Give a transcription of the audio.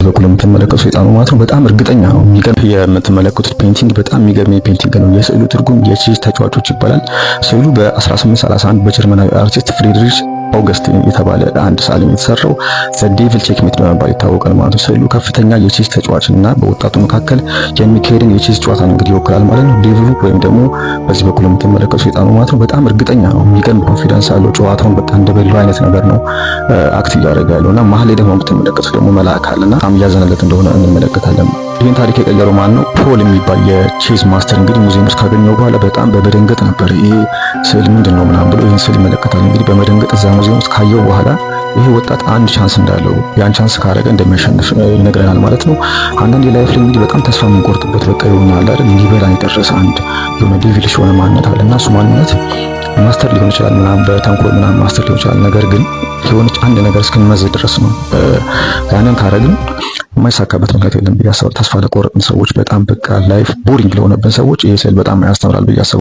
በኩል የምትመለከቱ ሰይጣኑ ማለት ነው በጣም እርግጠኛ ነው። የሚገርም የምትመለከቱት ፔንቲንግ በጣም የሚገርም ፔንቲንግ ነው። የስዕሉ ትርጉም የቼዝ ተጫዋቾች ይባላል። ስዕሉ በ1831 በጀርመናዊ አርቲስት ፍሪድሪሽ ኦገስት የተባለ አንድ ሰዓሊ የተሰራው ዘ ዴቪል ቼክሜት በመባል ይታወቃል ማለት ነው። ስዕሉ ከፍተኛ የቼዝ ተጫዋችና በወጣቱ መካከል የሚካሄድን የቼዝ ጨዋታን እንግዲህ ይወክላል ማለት ነው። ዴቪሉ ወይም ደግሞ በዚህ በኩል የምትመለከቱ ሰይጣኑ ማለት ነው በጣም እርግጠኛ ነው። የሚገርም ኮንፊደንስ አለው። ጨዋታውን በቃ እንደበላው አይነት ነገር ነው አክት እያደረገ ያለውና መሀል ላይ ደግሞ የምትመለከቱት ደግሞ መልአክ አለና በጣም እያዘነለት እንደሆነ እንመለከታለን። ይህን ታሪክ የቀየረው ማን ነው? ፖል የሚባል የቼዝ ማስተር እንግዲህ ሙዚየም ውስጥ ካገኘው በኋላ በጣም በመደንገጥ ነበር ይሄ ስዕል ምንድን ነው ምናምን ብሎ ይህን ስዕል ይመለከታል። እንግዲህ በመደንገጥ እዛ ሙዚየም ውስጥ ካየው በኋላ ይሄ ወጣት አንድ ቻንስ እንዳለው ያን ቻንስ ካረገ እንደሚያሸንፍ ይነግረናል ማለት ነው። አንዳንድ የላይፍ ላይ እንግዲህ በጣም ተስፋ የምንቆርጥበት በቃ ይሆናል አይደል ሊበላን የደረሰ አንድ የሆነ ዴቪልሽ የሆነ ማንነት አለና እሱ ማንነት ማስተር ሊሆን ይችላል ምናምን በተንኮል ምናምን ማስተር ሊሆን ይችላል። ነገር ግን የሆነች አንድ ነገር እስክንመዝ ድረስ ነው ያንን ካረግን የማይሳካበት ምክንያት የለም ብዬ አስባለሁ። ተስፋ ለቆረጥን ሰዎች በጣም በቃ ላይፍ ቦሪንግ ለሆነብን ሰዎች ይሄ ስዕል በጣም ያስተምራል ብዬ አስባለሁ።